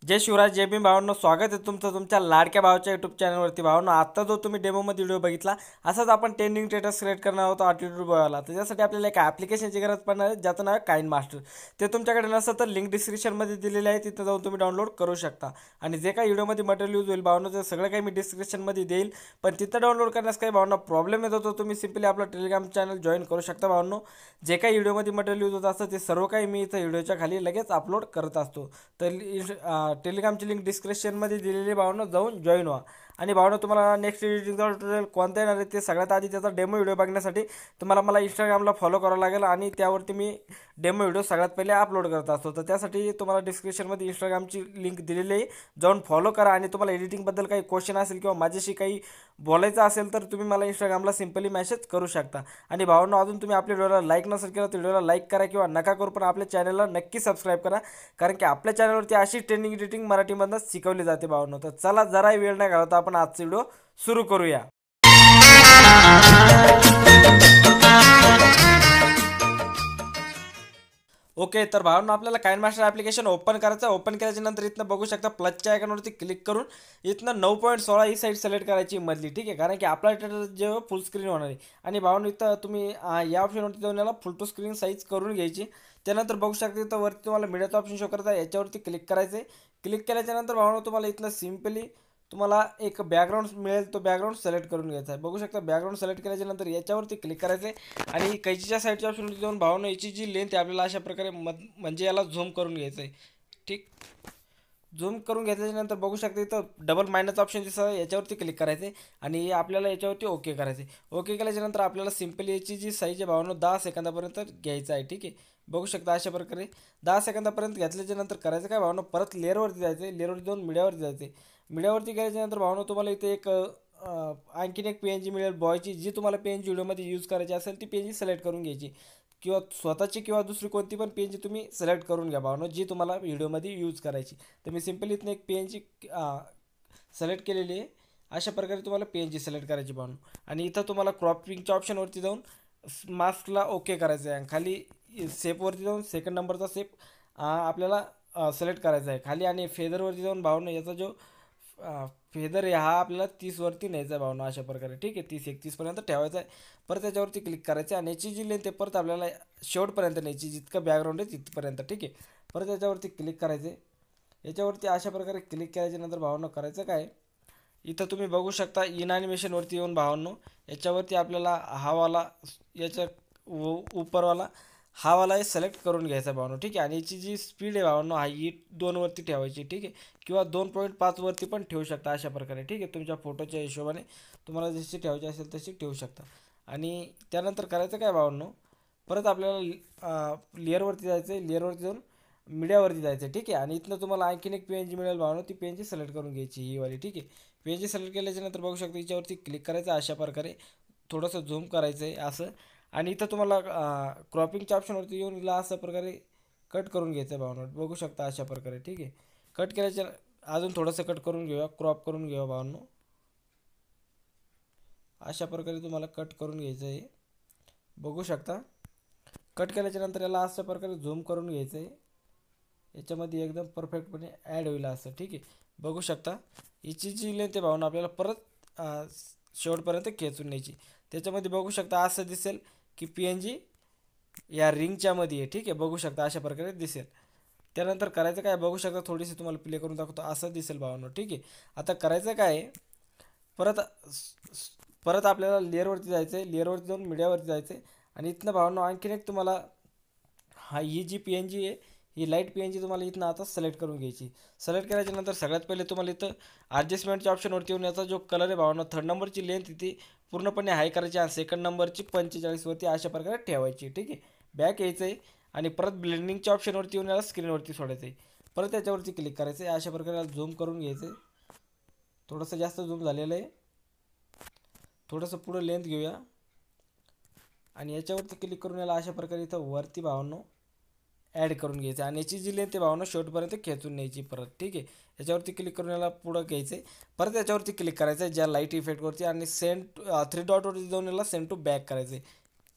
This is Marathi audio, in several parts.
जय शिवराज, जय भीम भावांनो. स्वागत आहे तुमचं तुमच्या लाडक्या भावाच्या यूट्यूब चॅनलवरती. भावांनो, आता जो तुम्ही डेमोमध्ये व्हिडिओ बघितला, असाच आपण ट्रेंडिंग स्टेटस क्रिएट करणार आहोत ॲटिट्यूड बॉयला. त्याच्यासाठी आपल्याला एक ॲप्लिकेशनची गरज पडणार आहे, ज्याचं नाव आहे काइन मास्टर. ते तुमच्याकडे नसेल तर लिंक डिस्क्रिप्शनमध्ये दिलेली आहे, तिथं जाऊन तुम्ही डाउनलोड करू शकता. आणि जे काही व्हिडिओमध्ये मटेरियल यूज होईल भावांनो, ते सगळं काही मी डिस्क्रिप्शनमध्ये देईल. पण तिथं डाउनलोड करण्यास काही भावांनो प्रॉब्लेम येत होतो, तुम्ही सिम्पली आपलं टेलिग्राम चॅनल जॉईन करू शकता. भावांनो, जे काही व्हिडिओमध्ये मटेरियल यूज होत असतं ते सर्व काही मी इथं व्हिडिओच्या खाली लगेच अपलोड करत असतो. तर टेलिग्रामची लिंक डिस्क्रिप्शनमध्ये दिलेली भावांनो, जाऊन जॉईन व्हा. आणि भावांनो, तुम्हाला नेक्स्ट एडिटिंगचा ट्युटोरियल कोणता येणार आहे ते सगळ्यात आधी त्याचा डेमो व्हिडिओ बघण्यासाठी तुम्हाला मला इंस्टाग्रामला फॉलो करावं लागेल. आणि त्यावरती मी डेमो व्हिडिओ सगळ्यात पहिले अपलोड करत असतो. तर त्यासाठी तुम्हाला डिस्क्रिप्शनमध्ये इंस्टाग्रामची लिंक दिलेली आहे, जाऊन फॉलो करा. आणि तुम्हाला एडिटिंगबद्दल काही क्वेश्चन असेल किंवा माझ्याशी काही बोलायचं असेल तर तुम्ही मला इंस्टाग्रामला सिम्पली मेसेज करू शकता. आणि भावांनो, अजून तुम्ही आपल्या व्हिडिओला लाईक नसेल केलं तर व्हिडिओला लाईक करा किंवा नका करू, पण आपल्या चॅनलला नक्की सबस्क्राईब करा, कारण की आपल्या चॅनलवरती अशी ट्रेंडिंग एडिटिंग मराठीमधून शिकवली जाते. भावांनो, तर चला जराही वेळ नाही घालवता आपण आजचा व्हिडिओ सुरू करूया. ओके, तर भावांनो, आपल्याला काइन मास्टर ॲप्लिकेशन ओपन करायचं. ओपन केल्याच्यानंतर इथनं बघू शकता प्लसच्या आयकॉनवरती क्लिक करून इथनं 9.16 ही साईड सिलेक्ट करायची मधली. ठीक आहे, कारण की आपला जेव्हा फुल स्क्रीन होणार आहे. आणि भावांनो, इथं तुम्ही या ऑप्शनवरती जाऊन याला फुल टू स्क्रीन साईज करून घ्यायची. त्यानंतर बघू शकता इथं वरती तुम्हाला मीडियाचा ऑप्शन शो करता, याच्यावरती क्लिक करायचं. क्लिक केल्याच्यानंतर भावांनो, तुम्हाला इथनं सिम्पली तुम्हाला एक बॅकग्राऊंड मिळेल, तो बॅकग्राऊंड सिलेक्ट करून घ्यायचा आहे. बघू शकता बॅकग्राऊंड सिलेक्ट केल्याच्यानंतर याच्यावरती क्लिक करायचं आहे. आणि कैचीच्या साईडच्या ऑप्शनवरती जाऊन भावांनो, याची जी लेंथ आहे आपल्याला अशा प्रकारे म्हणजे याला झूम करून घ्यायचं आहे. ठीक, झूम करून घेतल्यानंतर बघू शकता इथं डबल मायनस ऑप्शन दिसत आहे, याच्यावरती क्लिक करायचे. आणि आपल्याला याच्यावरती ओके करायचे. ओके केल्याच्यानंतर आपल्याला सिम्पली याची जी साईज आहे भावांनो 10 सेकंदापर्यंत घ्यायचं आहे. ठीक आहे, बघू शकता अशा प्रकारे 10 सेकंदापर्यंत घेतल्याच्यानंतर करायचं काय भावांनो, परत लेअरवरती जायचं. लेअरवरती जाऊन मीडियावरती जायचे. मीडियावरती गेल्याच्यानंतर भावांनो, तुम्हाला इथे एक आणखीन एक PNG मिळेल बॉयची. जी तुम्हाला PNG व्हिडिओमध्ये यूज करायची असेल ती PNG सिलेक्ट करून घ्यायची, किंवा स्वतःची किंवा दुसरी कोणती पण PNG तुम्ही सिलेक्ट करून घ्या भावांनो, जी तुम्हाला व्हिडिओमध्ये यूज करायची. तर मी सिम्पली इथनं एक PNG सिलेक्ट केलेली आहे. अशा प्रकारे तुम्हाला PNG सिलेक्ट करायची भावांनो. आणि इथं तुम्हाला क्रॉपिंगच्या ऑप्शनवरती जाऊन मास्कला ओके करायचं आहे. खाली सेपवरती जाऊन सेकंड नंबरचा सेप आपल्याला सिलेक्ट करायचा आहे खाली. आणि फेदरवरती जाऊन भावांनो, याचा जो फेदर आहे हा आपल्याला 30 वरती न्यायचा आहे भावांनो, अशा प्रकारे. ठीक आहे, 30-31 पर्यंत ठेवायचा आहे. परत त्याच्यावरती क्लिक करायचं. आणि याची जी लेंथ आहे परत आपल्याला शेवटपर्यंत न्यायची, जितकं बॅकग्राऊंड आहे तिथपर्यंत. ठीक आहे, परत याच्यावरती क्लिक करायचे. याच्यावरती अशा प्रकारे क्लिक केल्याच्यानंतर भावांनो, करायचं काय, इथं तुम्ही बघू शकता इन ॲनिमेशनवरती येऊन भावांनो, याच्यावरती आपल्याला हावाला याच्या उपरवाला हावाला सिलेक्ट करून घ्यायचा भावांनो. ठीक आहे, आणि याची जी स्पीड आहे भावांनो, ही 2 वरती ठेवायची. ठीक आहे, किंवा 2.5 वरती पण ठेवू शकता अशा प्रकारे. ठीक आहे, तुमच्या फोटोच्या हिशोबाने तुम्हाला जशी ठेवायची असेल तशी ठेवू शकता. आणि त्यानंतर करायचं काय भावांनो, परत आपल्याला लेअरवरती जायचं आहे. लेअरवरती जाऊन मीडियावरती जायचं आहे. ठीक आहे, आणि इथनं तुम्हाला आणखीन एक PNG मिळेल भावांनो, ती PNG सिलेक्ट करून घ्यायची ही वाली. ठीक आहे, PNG सिलेक्ट केल्याच्यानंतर बघू शकता याच्यावरती क्लिक करायचं अशा प्रकारे, थोडंसं झूम करायचं आहे असं. आणि इथं तुम्हाला क्रॉपिंगच्या ऑप्शनवरती येऊन हिला अशा प्रकारे कट करून घ्यायचं आहे भावांनो, बघू शकता अशा प्रकारे. ठीक आहे, कट केल्याच्या अजून थोडंसं कट करून घेऊया, क्रॉप करून घेऊया भावांनो. अशा प्रकारे तुम्हाला कट करून घ्यायचं आहे, बघू शकता. कट केल्याच्यानंतर याला अशा प्रकारे झूम करून घ्यायचं आहे, याच्यामध्ये एकदम परफेक्टपणे ॲड होईल असं. ठीक आहे, बघू शकता याची जी लेंथ आहे भावांनो, आपल्याला परत शेवटपर्यंत खेचून न्यायची. त्याच्यामध्ये बघू शकता असं दिसेल की PNG या रिंगच्या मध्ये आहे. ठीक आहे, बघू शकता अशा प्रकारे दिसेल. त्यानंतर करायचं काय, बघू शकता थोडीशी तुम्हाला प्ले करून दाखवतो, असं दिसेल भावांनो. ठीक आहे, आता करायचं काय, परत परत आपल्याला लेअरवरती जायचं आहे. लेअरवरती जाऊन मीडियावरती जायचं आहे. आणि इथनं भावांनो आणखीन एक तुम्हाला ही जी PNG आहे, ही लाईट PNG तुम्हाला इथनं आता सिलेक्ट करून घ्यायची. सिलेक्ट केल्याच्यानंतर सगळ्यात पहिले तुम्हाला इथं ॲडजस्टमेंटच्या ऑप्शनवरती येऊन याचा जो कलर आहे भावांनो, 3rd नंबरची लेंथ ती पूर्णपणे हाय करायची आणि 2nd नंबरची 45 वरती अशा प्रकारे ठेवायची. ठीक आहे, बॅक यायचं आहे. आणि परत ब्लेंडिंगच्या ऑप्शनवरती येऊन याला स्क्रीनवरती सोडायचं आहे. परत त्याच्यावरती क्लिक करायचं आहे, अशा प्रकारे झूम करून घ्यायचं आहे. थोडंसं जास्त झूम झालेलं आहे, थोडंसं पुढं लेंथ घेऊया. आणि याच्यावरती क्लिक करून याला अशा प्रकारे इथं वरती भावांनो ॲड करून घ्यायचं. आणि याची जी लेंथ आहे भावांनो शेवटपर्यंत खेचून न्यायची परत. ठीक आहे, याच्यावरती क्लिक करून याला पुढं घ्यायचं आहे. परत याच्यावरती क्लिक करायचं आहे ज्या लाईट इफेक्टवरती, आणि सेंड 3 डॉटवरती जाऊन याला सेंड टू बॅक करायचं आहे.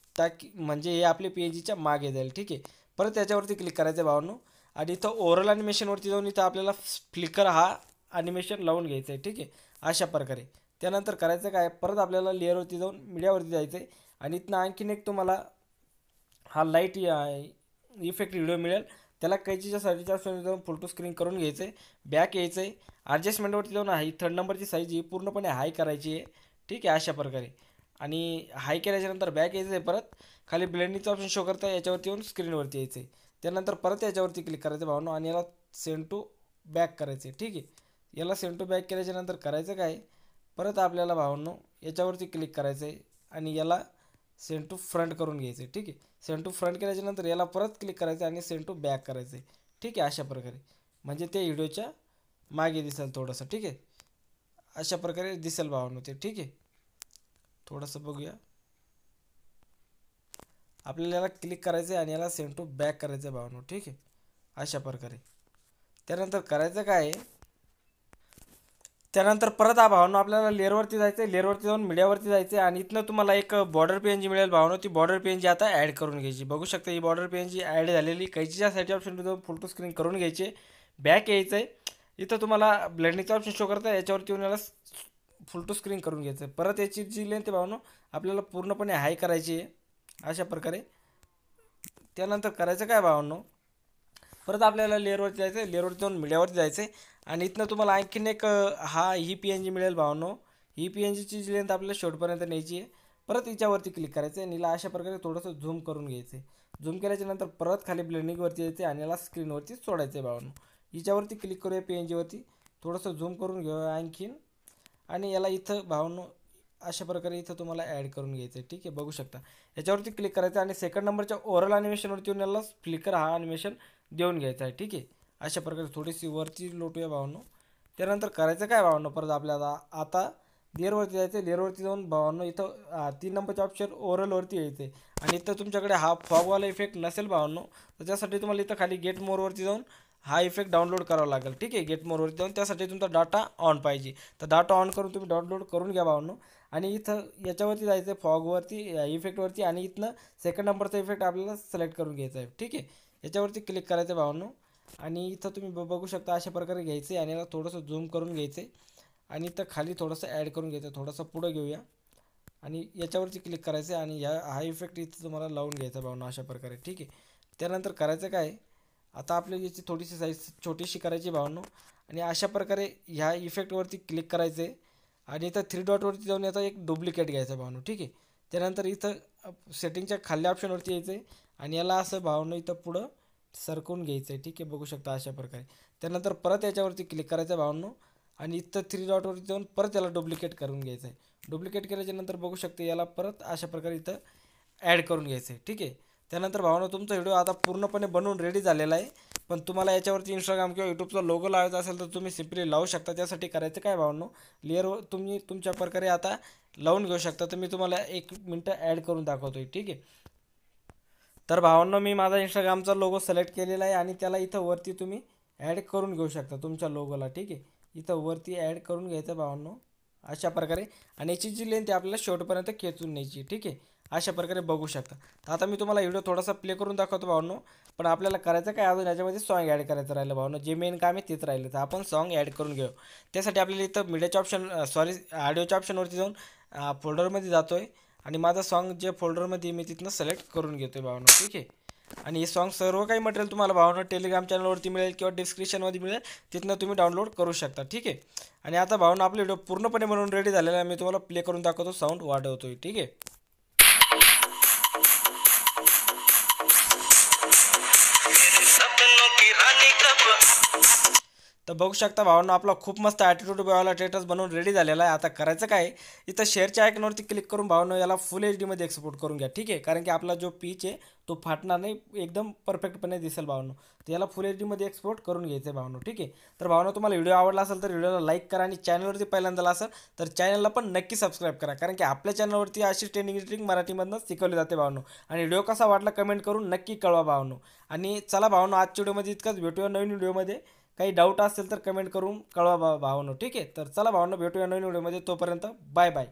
म्हणजे हे आपले PNGच्या मागे जाईल. ठीक आहे. परत याच्यावरती क्लिक करायचं भावांनो आणि इथं ओव्हरऑल ॲनिमेशनवरती जाऊन इथं आपल्याला फ्लिकर हा ॲनिमेशन लावून घ्यायचं आहे. ठीक आहे. अशा प्रकारे त्यानंतर करायचं काय, परत आपल्याला लेअरवरती जाऊन मीडियावरती जायचं आहे आणि इथनं आणखीन एक तुम्हाला हा लाईट इफेक्ट व्हिडिओ मिळेल. त्याला कैचीच्या साईडच्या ऑप्शन जाऊन फुल टू स्क्रीन करून घ्यायचं आहे. बॅक यायचं आहे. ॲडजस्टमेंटवरती जाऊन ही 3rd नंबरची साईज ही पूर्णपणे हाय करायची आहे. ठीक आहे. अशा प्रकारे आणि हाय केल्याच्यानंतर बॅक यायचं आहे. परत खाली ब्लेंडिंगचा ऑप्शन शो करता याच्यावरती येऊन स्क्रीनवरती यायचं आहे. त्यानंतर परत याच्यावरती क्लिक करायचं भावनो आणि याला सेंड टू बॅक करायचं आहे. ठीक आहे. याला सेंड टू बॅक केल्याच्यानंतर करायचं काय, परत आपल्याला भावनो याच्यावरती क्लिक करायचं आहे आणि याला सेंड टू फ्रंट करून घ्यायचं आहे. ठीक आहे. सेंड टू फ्रंट केल्याच्यानंतर याला परत क्लिक करायचं आणि सेंड टू बॅक करायचं आहे. ठीक आहे. अशा प्रकारे म्हणजे ते व्हिडिओच्या मागे दिसेल थोडंसं. ठीक आहे. अशा प्रकारे दिसेल भावांनो ते. ठीक आहे. थोडंसं बघूया. आपल्याला याला क्लिक करायचं आहे आणि याला सेंड टू बॅक करायचं आहे भावांनो. ठीक आहे. अशा प्रकारे त्यानंतर करायचं काय आहे, त्यानंतर परत भावांनो आपल्याला लेअरवरती जायचं आहे. लेअरवरती जाऊन मीडियावरती जायचं आहे आणि इथनं तुम्हाला एक बॉर्डर PNG मिळेल भावांनो. ती बॉर्डर PNG आता ॲड करून घ्यायची. बघू शकता ही बॉर्डर PNG ॲड झालेली. कैचीच्या साईडच्या ऑप्शन जाऊन फुल टू स्क्रीन करून घ्यायचे. बॅक यायचं आहे. इथं तुम्हाला ब्लेंडिंगचा ऑप्शन शो करता याच्यावरती येऊन याला फुल टू स्क्रीन करून घ्यायचं आहे. परत याची जी लेंथ आहे भावांनो आपल्याला पूर्णपणे हाय करायची आहे. अशा प्रकारे त्यानंतर करायचं काय भावांनो, परत आपल्याला लेअरवरती जायचं आहे. लेअरवरती जाऊन मीडियावरती जायचं आहे आणि इथनं तुम्हाला आणखीन एक ही PNG मिळेल भावांनो. ही PNGची जी लेंथ आपल्याला शेवटपर्यंत न्यायची आहे. परत हिच्यावरती क्लिक करायचं आहे आणि हिला अशा प्रकारे थोडंसं झूम करून घ्यायचं आहे. झूम केल्याच्यानंतर परत खाली ब्लेंडिंगवरती यायचं आहे आणि याला स्क्रीनवरती सोडायचं आहे भावांनो. हिच्यावरती क्लिक करूया PNGवरती, थोडंसं झूम करून घेऊया आणखीन आणि याला इथं भावांनो अशा प्रकारे इथं तुम्हाला ॲड करून घ्यायचं आहे. ठीक आहे. बघू शकता याच्यावरती क्लिक करायचं आणि 2nd नंबरच्या ओव्हरऑल ॲनिमेशनवरती येऊन याला फ्लिकर हा ॲनिमेशन देऊन घ्यायचा आहे. ठीक आहे. अशा प्रकारे थोडीशी वरती लोटूया भावांनो. त्यानंतर करायचं काय भावांनो, परत आपल्याला आता लेअरवरती जायचं. लेअरवरती जाऊन भावांनो इथं 3 नंबरच्या ऑप्शन ओव्हरऑलवरती यायचं आहे आणि इथं तुमच्याकडे हा फॉगवाला इफेक्ट नसेल भावांनो तर त्यासाठी तुम्हाला इथं खाली गेट मोरवरती जाऊन हा इफेक्ट डाउनलोड करावा लागेल. ठीक आहे. गेट मोरवरती जाऊन त्यासाठी तुमचा डाटा ऑन पाहिजे. तर डाटा ऑन करून तुम्ही डाउनलोड करून घ्या भावांनो आणि इथं याच्यावरती जायचं आहे फॉगवरती इफेक्टवरती आणि इथनं 2nd नंबरचा इफेक्ट आपल्याला सिलेक्ट करून घ्यायचा आहे. ठीक आहे. याच्यावरती क्लिक करायचं भावांनो आणि इथं तुम्ही बघू शकता अशा प्रकारे घ्यायचं आहे आणि याला थोडंसं झूम करून घ्यायचं आहे आणि इथं खाली थोडंसं ॲड करून घ्यायचं. थोडंसं पुढं घेऊया आणि याच्यावरती क्लिक करायचं आहे आणि हा इफेक्ट इथं तुम्हाला लावून घ्यायचा भावना अशा प्रकारे. ठीक आहे. त्यानंतर करायचं काय, आता आपल्या याची थोडीशी साईज छोटीशी करायची भावनो आणि अशा प्रकारे ह्या इफेक्टवरती क्लिक करायचं आहे आणि इथं 3 डॉटवरती जाऊन याचा एक डुप्लिकेट घ्यायचा भावनो. ठीक आहे. त्यानंतर इथं सेटिंगच्या खाल्ल्या ऑप्शनवरती यायचं आहे आणि याला असं भावनो इथं पुढं सरकवून घ्यायचं आहे. ठीक आहे. बघू शकता अशा प्रकारे. त्यानंतर परत याच्यावरती क्लिक करायचं भावनो आणि इथं 3 डॉटवरती जाऊन परत याला डुप्लिकेट करून घ्यायचं आहे. डुप्लिकेट केल्याच्यानंतर बघू शकते याला परत अशा प्रकारे इथं ॲड करून घ्यायचं आहे. ठीक आहे. त्यानंतर भावनो तुमचा व्हिडिओ आता पूर्णपणे बनवून रेडी झालेला आहे. पण तुम्हाला याच्यावरती इंस्टाग्राम किंवा यूट्यूबचा लोगो लावायचा असेल तर तुम्ही सिम्पली लावू शकता. त्यासाठी करायचं काय भावनो, लेअरवर तुम्ही तुमच्या प्रकारे आता लावून घेऊ शकता. तर मी तुम्हाला 1 मिनटं ॲड करून दाखवतोय. ठीक आहे. तर भावांनो मी माझा इंस्टाग्रामचा लोगो सिलेक्ट केलेला आहे आणि त्याला इथं वरती तुम्ही ॲड करून घेऊ शकता तुमच्या लोगोला. ठीक आहे. इथं वरती ॲड करून घ्यायचं भावांनो अशा प्रकारे आणि याची जी लेंथ आहे आपल्याला शेवटपर्यंत खेचून न्यायची. ठीक आहे. अशा प्रकारे बघू शकता. तर आता मी तुम्हाला व्हिडिओ थोडासा प्ले करून दाखवतो भावांनो. पण आपल्याला करायचं काय, अजून याच्यामध्ये सॉन्ग ॲड करायचं राहिलं भावांनो. जे मेन काम आहे तेच राहिलं. तर आपण सॉन्ग ॲड करून घेऊ. त्यासाठी आपल्याला इथं मीडियाच्या ऑडिओच्या ऑप्शनवरती जाऊन फोल्डरमध्ये जातो आहे आणि माझा सॉन्ग जे फोल्डरमध्ये मी तिथनं सिलेक्ट करून घेतो आहे भावांनो. ठीक आहे. आणि हे सॉन्ग सर्व काही मटेरियल तुम्हाला भावांनो टेलिग्राम चॅनलवरती मिळेल किंवा डिस्क्रिप्शनमध्ये मिळेल. तिथनं तुम्ही डाउनलोड करू शकता. ठीक आहे. आणि आता भावांनो आपला व्हिडिओ पूर्णपणे बनवून रेडी झालेला आहे. मी तुम्हाला प्ले करून दाखवतो. साऊंड वाढवतोय. ठीक आहे. तर बघू शकता भावांनो आपला खूप मस्त ॲटिट्यूड बॉयवाला स्टेटस बनवून रेडी झालेला आहे. आता करायचं काय, इथं शेअरच्या आयकॉनवरती क्लिक करून भावांनो याला फुल HD एक्सपोर्ट करून घ्या. ठीक आहे. कारण की आपला जो पिच आहे तो फाटणार नाही, एकदम परफेक्टपणे दिसेल भावांनो. तर याला फुल HD एक्सपोर्ट करून घ्यायचं आहे भावांनो. ठीक आहे. तर भावांनो तुम्हाला व्हिडिओ आवडला असेल तर व्हिडिओला लाईक करा आणि चॅनलवरती पहिल्यांदा असेल तर चॅनलला पण नक्की सबस्क्राईब करा. कारण की आपल्या चॅनलवरती अशी ट्रेनिंग मराठीमधनं शिकवली जाते भावांनो. आणि व्हिडिओ कसा वाटला कमेंट करून नक्की कळवा भावांनो. आणि चला भावांनो आजच्या व्हिडिओमध्ये इतकंच. भेटूया नवीन व्हिडिओमध्ये. काही डाऊट असेल तर कमेंट करून कळवा भावांनो. ठीक आहे. तर चला भावांनो भेटूया नवीन व्हिडिओमध्ये. तोपर्यंत बाय बाय.